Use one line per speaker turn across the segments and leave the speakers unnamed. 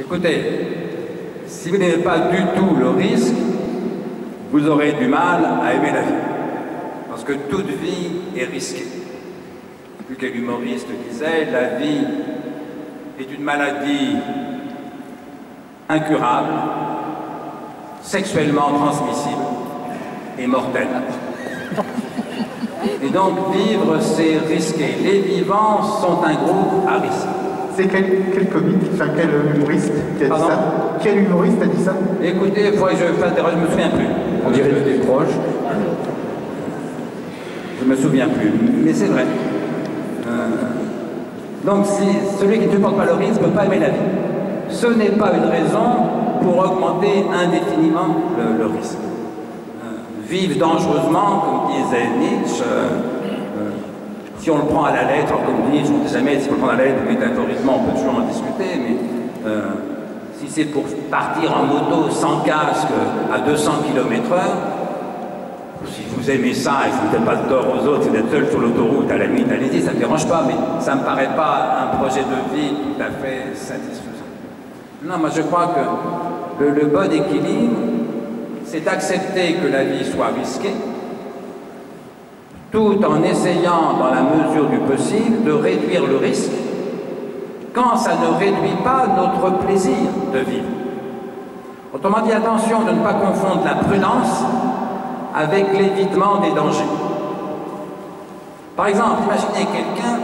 Écoutez, si vous n'aimez pas du tout le risque, vous aurez du mal à aimer la vie. Parce que toute vie est risquée. Plus quel humoriste disait, la vie est une maladie incurable, sexuellement transmissible et mortelle. Et donc vivre, c'est risqué. Les vivants sont un groupe à risque.
C'est quel comique, enfin quel humoriste qui a dit
Pardon?
ça? Quel humoriste a dit ça?
Écoutez, il faut que je fasse des... Je me souviens plus. On dirait des proches. Je me souviens plus, mais c'est vrai. Donc si celui qui ne supporte pas le risque ne peut pas aimer la vie. Ce n'est pas une raison pour augmenter indéfiniment le risque. Vivre dangereusement, comme disait Nietzsche, si on le prend à la lettre, alors comme Nietzsche, on ne sait jamais si on le prend à la lettre, métaphoriquement, on peut toujours en discuter, mais si c'est pour partir en moto sans casque à 200 km/h, si vous aimez ça et vous ne faites pas de tort aux autres, si vous êtes seul sur l'autoroute, à la limite, allez-y, ça ne me dérange pas, mais ça ne me paraît pas un projet de vie tout à fait satisfaisant. Non, moi je crois que le bon équilibre, c'est d'accepter que la vie soit risquée, tout en essayant, dans la mesure du possible, de réduire le risque quand ça ne réduit pas notre plaisir de vivre. Autrement dit, attention de ne pas confondre la prudence avec l'évitement des dangers. Par exemple, imaginez quelqu'un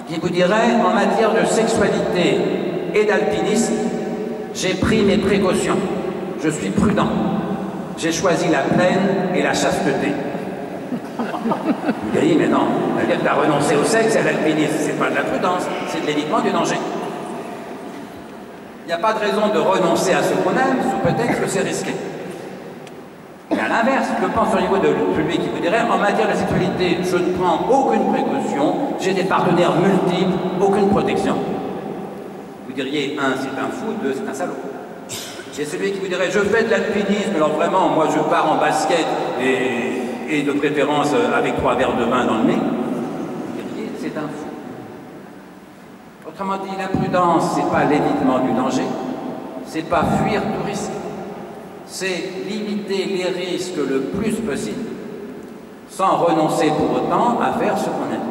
qui vous dirait, en matière de sexualité et d'alpinisme, j'ai pris mes précautions, je suis prudent, j'ai choisi la plaine et la chasteté. Vous diriez, mais non, c'est-à-dire que tu as renoncé au sexe et à l'alpinisme, c'est pas de la prudence, c'est de l'évitement du danger. Il n'y a pas de raison de renoncer à ce qu'on aime sous prétexte que c'est risqué. Mais à l'inverse, je pense au niveau de celui qui vous dirait, en matière de sexualité, je ne prends aucune précaution, j'ai des partenaires multiples, aucune protection. Vous diriez, un, c'est un fou, deux, c'est un salaud. Et celui qui vous dirait, je fais de l'alpinisme, alors vraiment, moi je pars en basket et de préférence avec 3 verres de vin dans le nez, vous diriez, c'est un fou. Autrement dit, la prudence, c'est pas l'évitement du danger, c'est pas fuir tout risque. C'est limiter les risques le plus possible, sans renoncer pour autant à faire ce qu'on aime.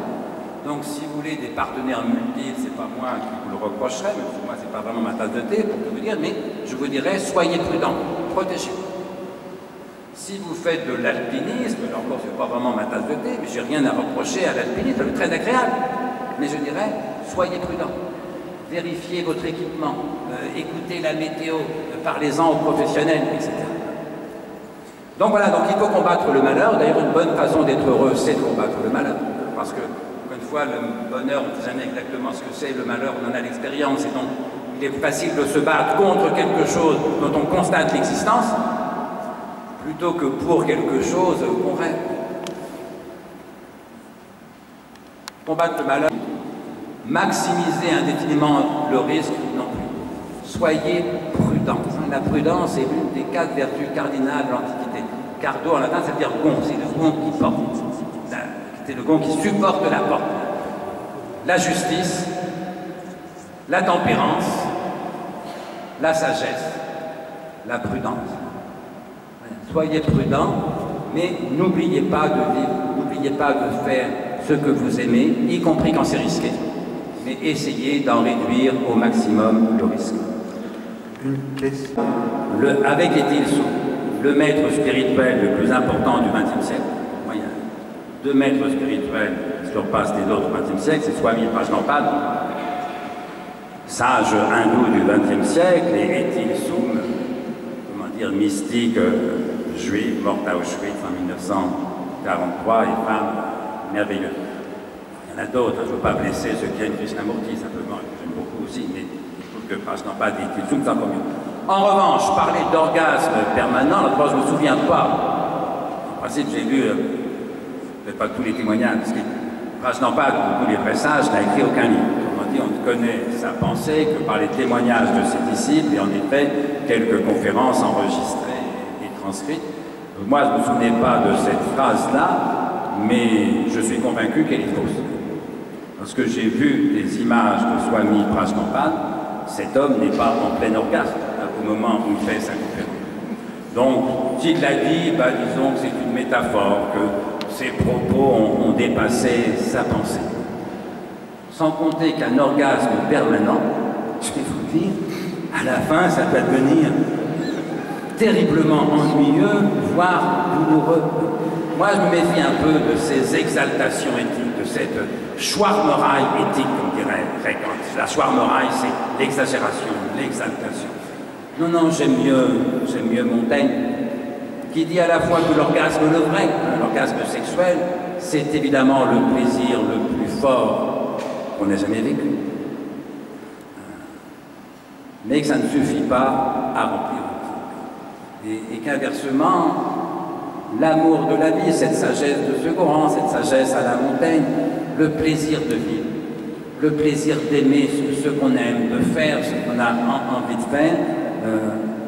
Donc si vous voulez des partenaires multiples, c'est pas moi qui vous le reprocherai, mais pour moi c'est pas vraiment ma tasse de thé pour tout vous dire, mais je vous dirais, soyez prudents, protégez-vous. Si vous faites de l'alpinisme, là encore c'est pas vraiment ma tasse de thé, mais j'ai rien à reprocher à l'alpinisme, c'est très agréable. Mais je dirais, soyez prudents. Vérifiez votre équipement, écoutez la météo, parlez-en aux professionnels, etc. Donc voilà, donc il faut combattre le malheur. D'ailleurs, une bonne façon d'être heureux, c'est de combattre le malheur. Parce que, encore une fois, le bonheur, on ne sait jamais exactement ce que c'est, le malheur, on en a l'expérience, et donc il est facile de se battre contre quelque chose dont on constate l'existence, plutôt que pour quelque chose qu'on rêve. Combattre le malheur, maximiser indéfiniment le risque non plus. Soyez prudents. La prudence est l'une des 4 vertus cardinales de l'Antiquité. Cardo en latin, ça veut dire gond, c'est le gond qui porte. C'est le gond qui supporte la porte. La justice, la tempérance, la sagesse, la prudence. Soyez prudents, mais n'oubliez pas de vivre, n'oubliez pas de faire ce que vous aimez, y compris quand c'est risqué. Mais essayez d'en réduire au maximum le risque.
Une question.
Avec Étienne Soult, le maître spirituel le plus important du XXe siècle, il y a 2 maîtres spirituels qui surpassent les autres du XXe siècle, c'est Swami Prajnapada, sage hindou du XXe siècle, et Étienne Soult, comment dire, mystique juive, morte à Auschwitz en 1943, et femme merveilleuse. Il y en a d'autres, je ne veux pas blesser ceux qui aiment Krishnamurti, simplement, j'aime beaucoup aussi, mais je trouve que Prajnapada et Étienne Soult, c'est encore mieux. En revanche, parler d'orgasme permanent, là, je ne me souviens pas. En principe, j'ai lu, peut-être pas tous les témoignages, parce que Prajnapada, comme tous les vrais sages, n'a écrit aucun livre. Autrement dit, on ne connaît sa pensée que par les témoignages de ses disciples, et en effet, quelques conférences enregistrées et transcrites. Moi, je ne me souvenais pas de cette phrase-là, mais je suis convaincu qu'elle est fausse. Parce que j'ai vu des images de Swami Prajnapada, cet homme n'est pas en plein orgasme au moment où il fait sa conférence. Donc, s'il l'a dit, disons que c'est une métaphore, que ses propos ont dépassé sa pensée. Sans compter qu'un orgasme permanent, je vais vous dire, à la fin, ça peut devenir terriblement ennuyeux, voire douloureux. Moi, je me méfie un peu de ces exaltations éthiques, de cette schwarmeraille éthique, comme dirait Kant. La schwarmeraille, c'est l'exagération, l'exaltation. Non, non, j'aime mieux Montaigne, qui dit à la fois que l'orgasme, le vrai, l'orgasme sexuel, c'est évidemment le plaisir le plus fort qu'on ait jamais vécu. Mais que ça ne suffit pas à remplir le vide. Et qu'inversement, l'amour de la vie, cette sagesse de Segorang, cette sagesse à la Montaigne, le plaisir de vivre, le plaisir d'aimer ce qu'on aime, de faire ce qu'on a envie de faire,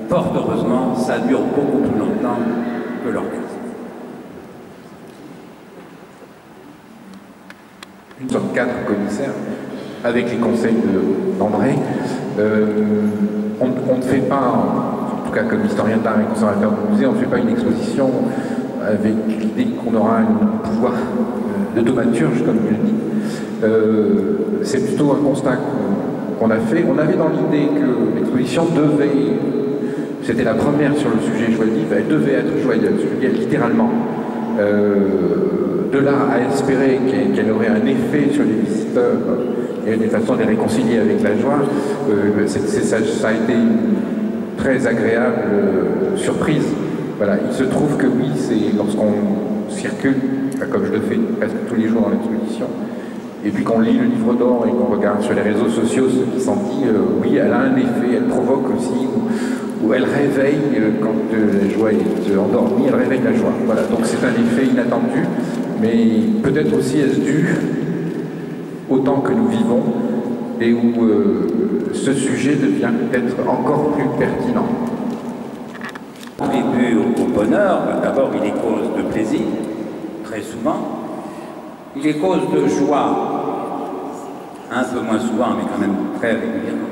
fort heureusement, ça dure beaucoup plus longtemps que l'orgasme.
Nous sommes 4 commissaires, avec les conseils d'André. On ne fait pas, en tout cas comme historien d'art et conservateur de musée, on ne fait pas une exposition avec l'idée qu'on aura un pouvoir de thaumaturge, comme il le dit. C'est plutôt un constat qu'on a fait. On avait dans l'idée que l'exposition devait, c'était la première sur le sujet joyeux, elle devait être joyeuse, je veux dire littéralement. De là à espérer qu'elle aurait un effet sur les visiteurs et une façon de les réconcilier avec la joie, ça a été une très agréable surprise. Voilà, il se trouve que oui, c'est lorsqu'on circule, comme je le fais presque tous les jours dans l'exposition, et puis qu'on lit le livre d'or et qu'on regarde sur les réseaux sociaux ce qui s'en dit, oui, elle a un effet, elle provoque aussi, ou elle réveille, quand la joie est endormie, elle réveille la joie. Voilà, donc c'est un effet inattendu, mais peut-être aussi est-ce dû au temps que nous vivons et où ce sujet devient peut-être encore plus pertinent.
Contribue au bonheur, d'abord il est cause de plaisir, très souvent. Il est cause de joie, un peu moins souvent, mais quand même très régulièrement.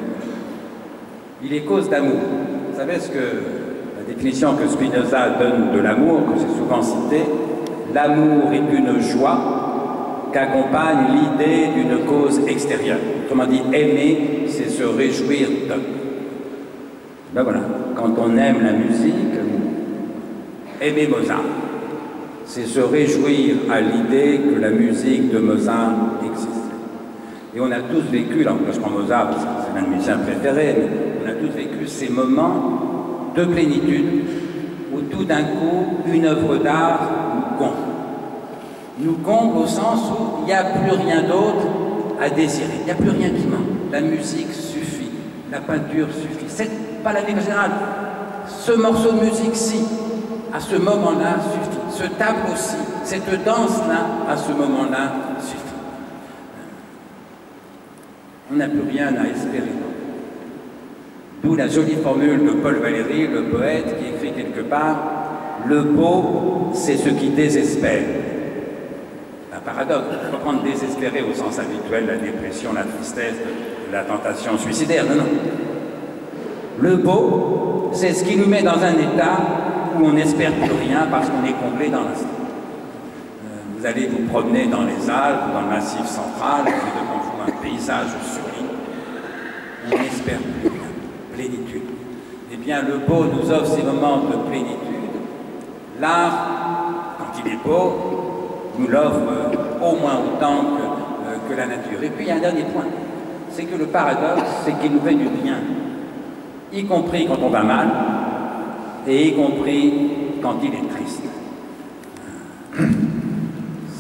Il est cause d'amour. Vous savez ce que la définition que Spinoza donne de l'amour, que j'ai souvent citée, l'amour est une joie qu'accompagne l'idée d'une cause extérieure. Autrement dit, aimer, c'est se réjouir de. Ben voilà, quand on aime la musique, aimer Mozart, c'est se réjouir à l'idée que la musique de Mozart existe. Et on a tous vécu, là je prends Mozart parce que c'est l'un de mes musiciens préférés, mais on a tous vécu ces moments de plénitude où tout d'un coup, une œuvre d'art nous comble. Nous comble au sens où il n'y a plus rien d'autre à désirer, il n'y a plus rien qui manque. La musique suffit, la peinture suffit. C'est pas la règle générale. Ce morceau de musique-ci, à ce moment-là, suffit. Ce tableau-ci, cette danse-là, à ce moment-là, suffit. On n'a plus rien à espérer. D'où la jolie formule de Paul Valéry, le poète, qui écrit quelque part « Le beau, c'est ce qui désespère ». Un paradoxe, il ne faut pas prendre désespéré au sens habituel, la dépression, la tristesse, la tentation suicidaire, non, non. Le beau, c'est ce qui nous met dans un état où on n'espère plus rien parce qu'on est comblé dans l'instant. Vous allez vous promener dans les Alpes, dans le Massif central, vous avez devant vous un paysage sublime. On n'espère plus rien, plénitude. Eh bien, le beau nous offre ces moments de plénitude. L'art, quand il est beau, nous l'offre au moins autant que la nature. Et puis, il y a un dernier point, c'est que le paradoxe, c'est qu'il nous fait du bien, y compris quand on va mal, et y compris quand il est triste.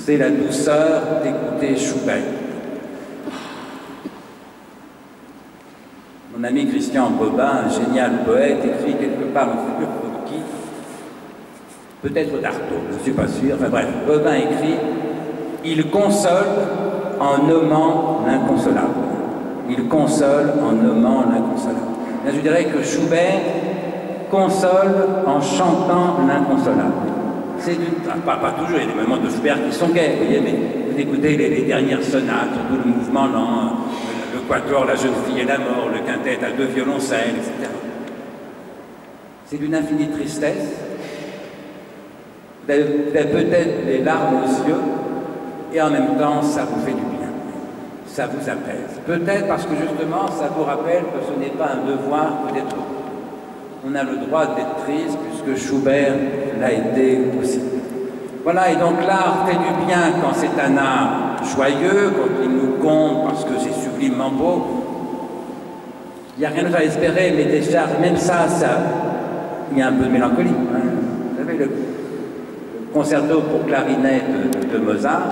C'est la douceur d'écouter Schubert. Mon ami Christian Bobin, un génial poète, écrit quelque part, je ne sais plus pour qui, peut-être d'Artaud, je ne suis pas sûr, enfin bref, Bobin écrit « Il console en nommant l'inconsolable ». Il console en nommant l'inconsolable. Je dirais que Schubert console en chantant l'inconsolable. C'est pas toujours, il y a des moments de Schubert qui sont gais, vous voyez, mais vous écoutez les dernières sonates, surtout le mouvement lent, le quatuor La jeune fille et la mort, le quintet à 2 violoncelles, etc. C'est d'une infinie tristesse. Vous avez peut-être les larmes aux yeux, et en même temps, ça vous fait du bien. Ça vous apaise. Peut-être parce que justement, ça vous rappelle que ce n'est pas un devoir que d'être heureux. On a le droit d'être triste, puisque Schubert l'a été aussi. Voilà, et donc l'art fait du bien quand c'est un art joyeux, quand il nous compte parce que c'est sublimement beau. Il n'y a rien à espérer, mais déjà, même ça, il y a un peu de mélancolie. Hein. Vous savez, le concerto pour clarinette de Mozart,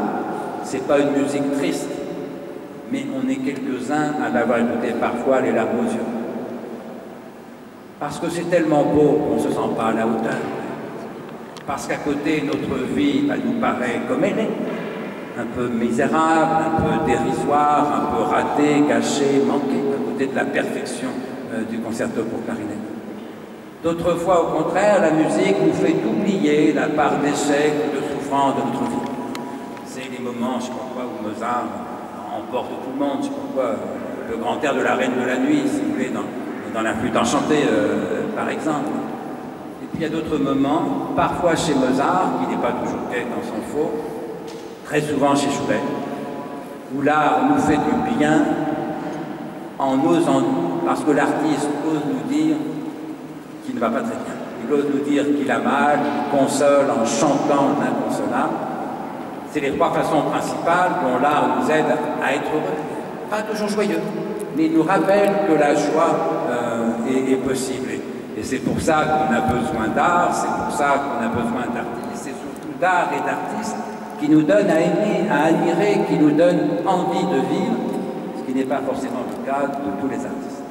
c'est pas une musique triste, mais on est quelques-uns à l'avoir écouté parfois les larmes aux yeux. Parce que c'est tellement beau qu'on ne se sent pas à la hauteur. Parce qu'à côté, notre vie nous paraît comme elle est, un peu misérable, un peu dérisoire, un peu ratée, gâchée, manquée, à côté de la perfection du concerto pour clarinette. D'autres fois, au contraire, la musique nous fait oublier la part d'échec ou de souffrance de notre vie. C'est les moments, je crois, où Mozart emporte tout le monde, je crois, le grand air de la Reine de la Nuit, si vous voulez, dans la flûte enchantée, par exemple. Et puis il y a d'autres moments, parfois chez Mozart, qui n'est pas toujours gai dans son faux, très souvent chez Schubert, où l'art nous fait du bien en osant, parce que l'artiste ose nous dire qu'il ne va pas très bien. Il ose nous dire qu'il a mal, il console en chantant l'inconsolable. C'est les 3 façons principales dont l'art nous aide à être heureux. Pas toujours joyeux, mais il nous rappelle que la joie est possible. Et c'est pour ça qu'on a besoin d'art, c'est pour ça qu'on a besoin d'artistes, c'est surtout d'art et d'artistes qui nous donnent à aimer, à admirer, qui nous donnent envie de vivre, ce qui n'est pas forcément le cas de tous les artistes.